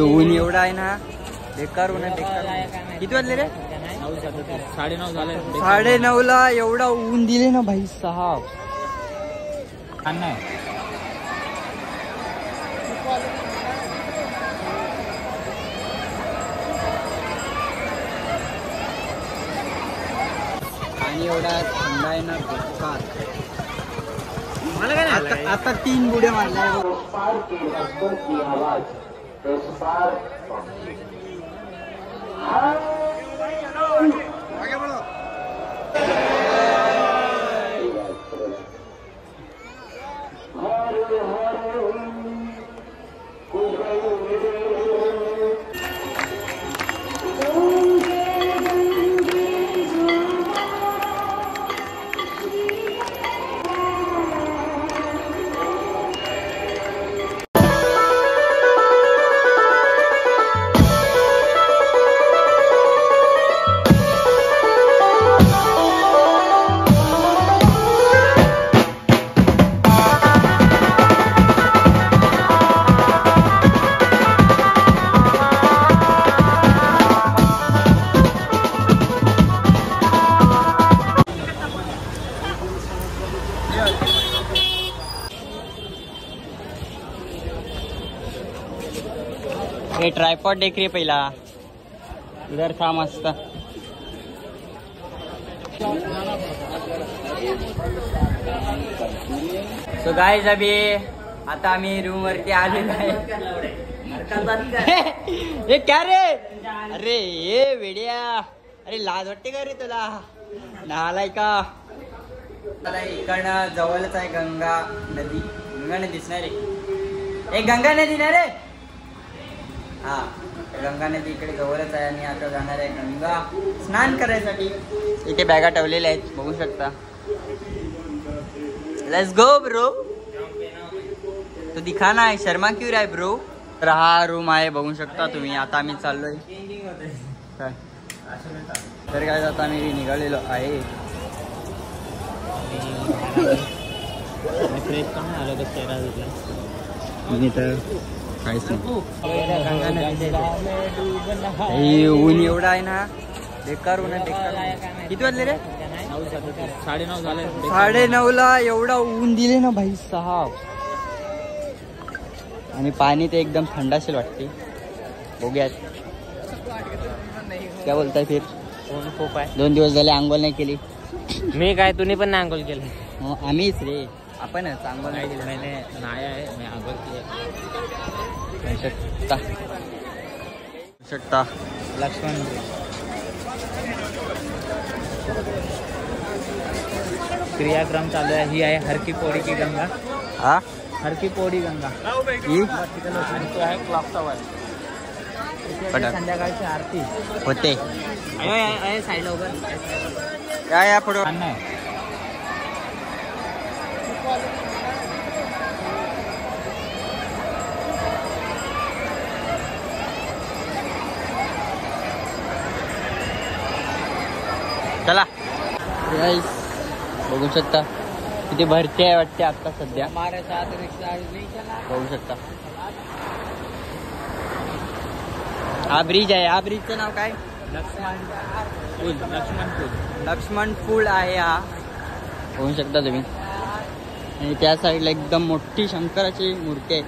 ऊन एवढा आहे ना, बेकार ऊन आहे बेकार. किती वाजले रे? 9:30 झाले. 9:30 ला एवढा ऊन दिले ना भाई साहब. आणि एवढा थंड आहे ना बेकार. मला काय आता 3 बुड्या मारल्या. हे ट्रायपॉड देख रे पहिला उधर था मस्त. सो गाइस अभी आता आम्ही रूम वरती आलेलो आहे. हे क्या रे? अरे ये वेड्या, अरे लाज वाटते का रे तुला? नालाय का? इकडनं जवळच आहे गंगा नदी. गंगा नदी दिसणार रे. एक गंगा नदी ना रे. हा गंगा नदी इकडे जवळच आहे आणि आता जाणार आहे गंगा स्नान करायसाठी. इथे बॅगा ठेवलेल्या आहेत बघू शकता. Let's go bro. तो दिखाना आहे शर्मा क्यों राय ब्रो. तर हा रूम आहे बघू शकता तुम्ही. आता आम्ही चाललोय काय तर काय आता आम्ही निघालेलो आहे. फ्रेश पण आलो तर चेहरा मी तर काहीच नाही. ऊन एवढा आहे ना बेकार ऊन आहे बेकार. किती वाजले रे? 9:30 झाले. 9:30 ला एवढा ऊन दिले ना भाई साहब. आणि पाणी ते एकदम थंड असेल वाटते. बघूयात काय बोलताय. फिर खूप आहे. 2 दिवस झाले आंघोळ नाही केली. मी काय तुम्ही पण नाही आंघोळ केलं? आम्हीच रे आपणच आंघोळ नाही केली. नाही आहे मी आंघोळ केली. शकता लक्ष्मण क्रियाक्रम चालू आहे. ही आहे हर की पौड़ी की गंगा. हा हर की पौड़ी गंगा ही तो आहे क्लॉक टॉवर. संध्याकाळची आरती होते. साईडला उभं या पुढे. चला बघू शकता किती भरती आहे वाटते आता सध्या. बघू शकता हा ब्रिज आहे. हा ब्रिजचं नाव काय? लक्ष्मण पूल आहे हा. बघू शकता तुम्ही. आणि त्या साईडला एकदम मोठी शंकराची मूर्ती आहे.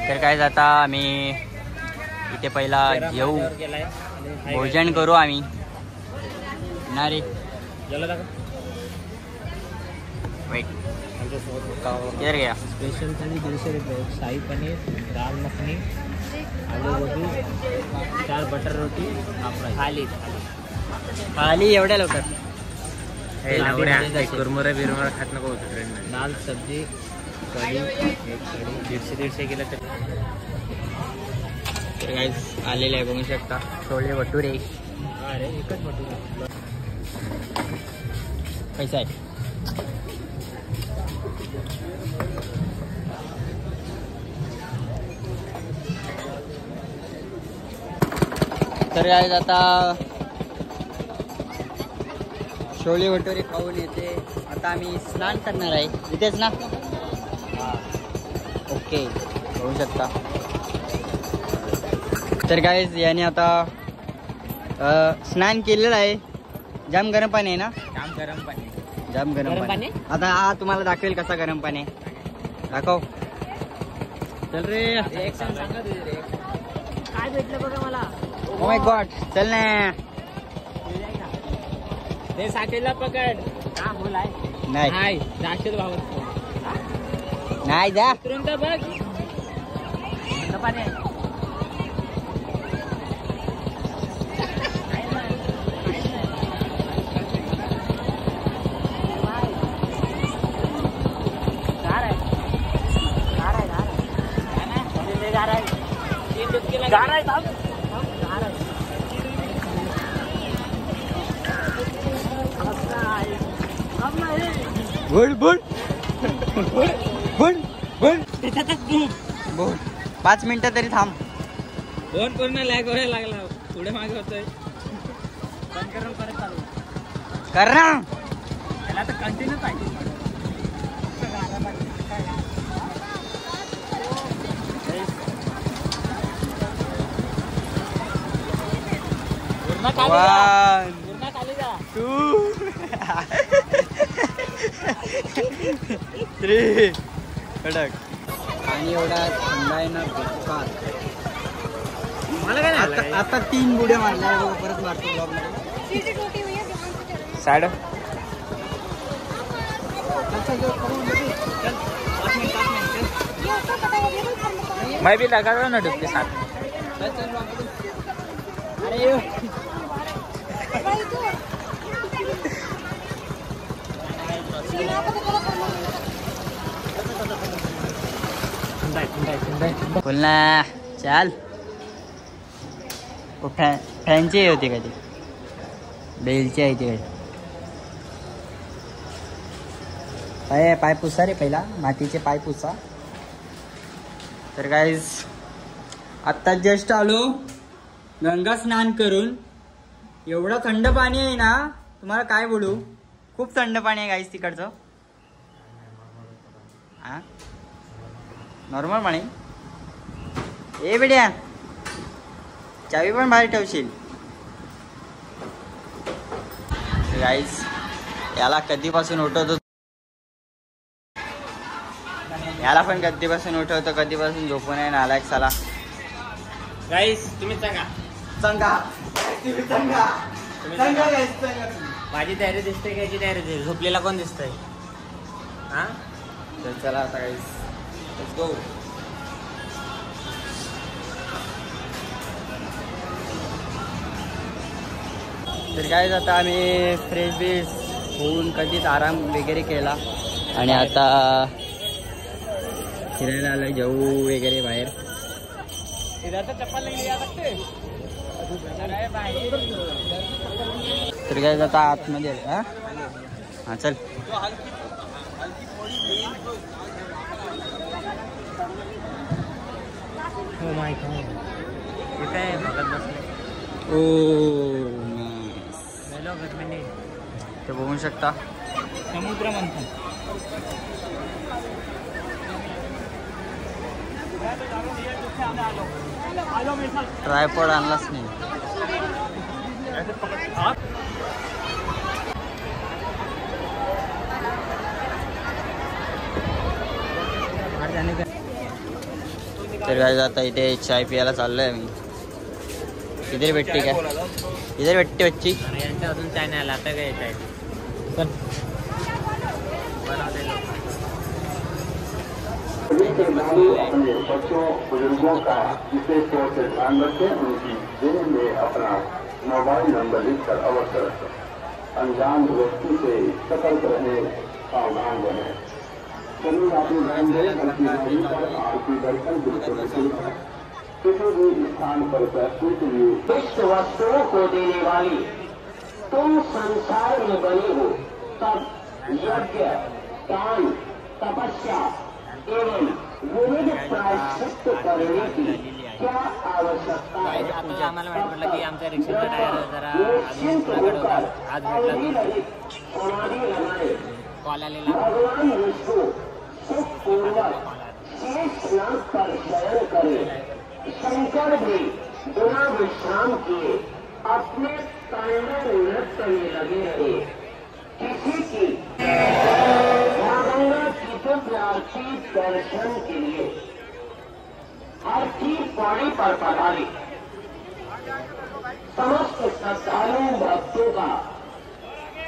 तर काय जाता आम्ही इथे पहिला जेऊ भोजन करू आम्ही ना रे. वेट किधर गया? स्पेशल थाली 150 रुपये. शाही पनीर, दाल मखनी, आलू गोभी, 4 बटर रोटी, थाली खाली एवढ्या लवकर कुरमुरे बिरमुरे खात नको होतं ट्रेन. दाल सब्जी कढी, एक कढी 150 किलो. तर गाइस आलेले आहे बघू शकता छोले भटुरे. अरे एकच भटुरे पैसा आहे. तर गाइस आता छोले भटुरे खाऊन येते. आता आम्ही स्नान करणार आहे इथेच ना. ओके होऊ शकता. तर गाईज याने आता स्नान केलेलं आहे. जाम गरम पाणी आहे ना. जाम गरम पाणी. आता हा तुम्हाला दाखवेल कसा गरम पाणी दाखव. चल रे. काय भेटलं बघा मला. Oh my God. चल ना. ते साठेला पकड. हा बोलाय नाही जाशील भाऊ. नाही जा. तुरंत बघ. पाणी बोल बोल बोल बोल. 5 मिनिटं तरी थांब. फोन पूर्ण लॅग व्हायला लागला. पुढे मागे होतोय. बंद करून परत चालू कर ना. त्याला तर कंटिन्यू पाहिजे. पूर्ण खाली जा. 2 3 कडक. आणि एवढा थंड आहे ना बेकार. मला काय नाही. आता 3 बुड्या मारल्या परत मारतो ब्लॉग मध्ये. साइड मैं भी लगा रहा हूँ ना डुबके साथ. अरे बोलना. चल. फॅनची होती का ती. बेलची आहे ती. पाय पुसा रे पहिला. मातीचे पाय पुसा. तर गाईज आत्ता जस्ट आलो गंगा स्नान करून. एवढं थंड पाणी आहे ना तुम्हाला काय बोलू. खूप थंड पाणी आहे गाईज तिकडचं. हा नॉर्मल पाणी. ए बेड्या चावी पण बाहेर ठेवशील. गाईज याला कधीपासून उठवतो. याला पण कधीपासून उठवतो कधीपासून झोपून आहे नालायक साला. गाईस तुम्ही सांगा. माझी तयारी दिसते का. याची तयारी दिसते. झोपलेला कोण दिसतंय. हा तर चला आता गाईज लेट्स गो. तर गाईज आता आम्ही फ्रेश बीस होऊन कधीच आराम वगैरे केला आणि आता फिरायला आलोय. जाऊ वगैरे बाहेर. चप्पल तर गाईज आता आतमध्ये हा चल. हो माय गॉड. इथे आहे बघत बसले. ओ हॅलो गरमेंट. ते बघू शकता समुद्र मंथन. ट्रायपॉड आणलाच नाही. तर काय आता इथे चाय पियाला चाललोय मी. इधर भेटते काय. इधर भेटते बच्ची. यांच्या अजून चाय नाही आला. आता काय चाय. चल अपने बच्चों बुजुर्गों का विशेष तौर से ध्यान रखें. उनकी जेब में अपना मोबाइल नंबर लिखकर अवश्य रखें. अनजान व्यक्ति से सतर्क रहे, सावधान रहे. शरीर अपनी ध्यान दें. अपनी गाड़ी पर आरती दर्शन बिल्कुल किसी भी स्थान पर बैठने के लिए इष्ट वस्तुओं को देने वाली तुम संसार में बनी हो. तब यज्ञ दान तपस्या एवं विविध प्रायश्चित करने की क्या आवश्यकता है आता आम्हाला माहित पडलं की आमच्या रिक्षाचा टायर जरा अजून पुढाकडे होता. आज भेटला समाधि लगाए कॉल आलेला. भगवान विष्णु सुखपूर्वक शेषनाग पर शयन करे. शंकर भी बिना विश्राम किए अपने तांडव नृत्य में लगे रहे. किसी की गंगा की दिव्य आरती दर्शन के लिए हर की पौड़ी पर पधारी. समस्त श्रद्धालु भक्तों का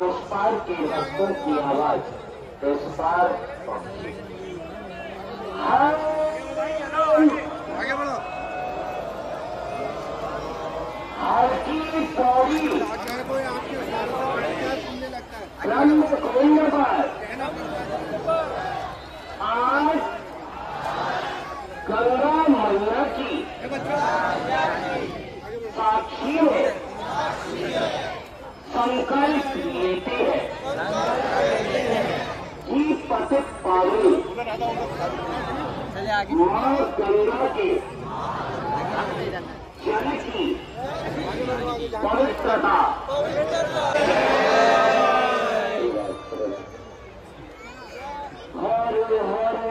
उस पार के भक्तों की आवाज इस पार हर की पौड़ी ब्रह्म कुंड पर आज गंगा मैया की साक्षी में संकल्प लेते हैं कि पतित पावनी मां गंगा के जल की पवित्रता हरे हरे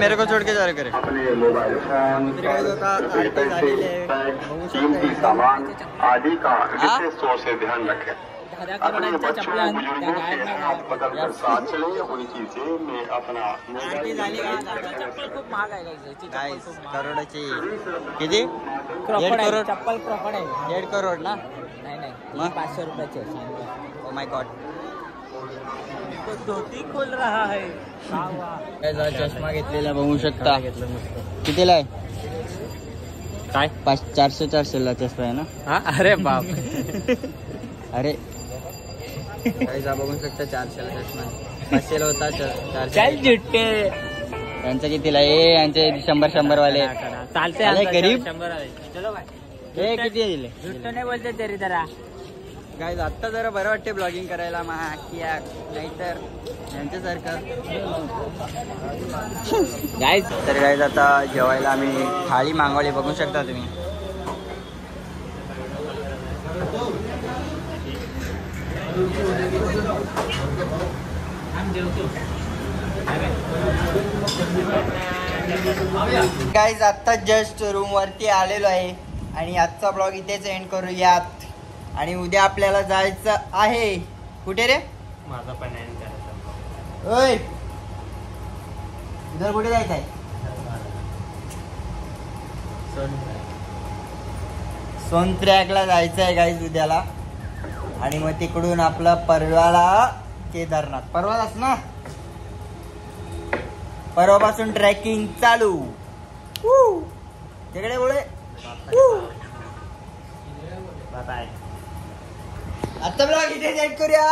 मेरे को छोड़ के जा रहे करे अपने मोबाइल फोन कीमती सामान आदि का विशेष तौर से ध्यान रखें. अपने बच्चों बुजुर्गों के हाथ पकड़ कर साथ चले. उनकी जेब में अपना करोडाची किती 1.5 करोड चप्पल प्रॉपर आहे. 1.5 करोड ना. नाही मग? 500 रुपयाचे. Oh my God. धोती खोल रहा है. चष्मा घेतलेला बघू शकता. कितीला आहे काय 400 ला चष्मा आहे ना. हा अरे बाप. अरे बघू शकता 400 ला चष्मा 500 ला होता 400. चल जुट्टे. त्यांचं कितीला आहे. यांचे 100 वाले चालते गरीब. 100 वाले. चलो भाई हे किती दिले. जुट्टो नाही बोलते तरी जरा गाईज आत्ता जरा बरं वाटते ब्लॉगिंग करायला नाहीतर यांच्यासारखं गाईज. तर गाईज आता जेवायला आम्ही थाळी मागवली, बघू शकता तुम्ही. गाईज आत्ता जस्ट रूम वरती आलेलो आहे आणि आजचा ब्लॉग इथेच एंड करूयात. आणि उद्या आपल्याला जायचं आहे. कुठे रे? माझा पण ओय उद्या कुठे जायचं आहे? सोनप्रयागला जायचं आहे गाईज उद्याला. आणि मग तिकडून आपलं परवाला केदारनाथ. परवालाच ना, परवापासून ट्रेकिंग चालू. तिकडे बोले आता ब्लॉग इथे एंड करूया.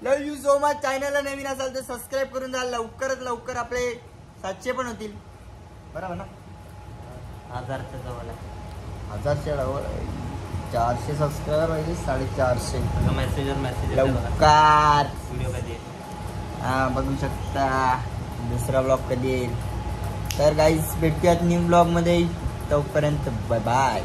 Love you so much. चॅनलला नवीन असाल तर सबस्क्राईब करून द्या. लवकरात लवकर आपले 700 पण होतील. बरोबर ना? 1000च्या जवळ 1000च्या जवळ 400 सबस्क्राईबर पाहिजे. 450 मेसेज लवकर. व्हिडिओ कधी हा बघू शकता. दुसरा ब्लॉग कधी येईल. तर गाईज भेटूयात न्यू ब्लॉग मध्ये. तोपर्यंत बाय बाय.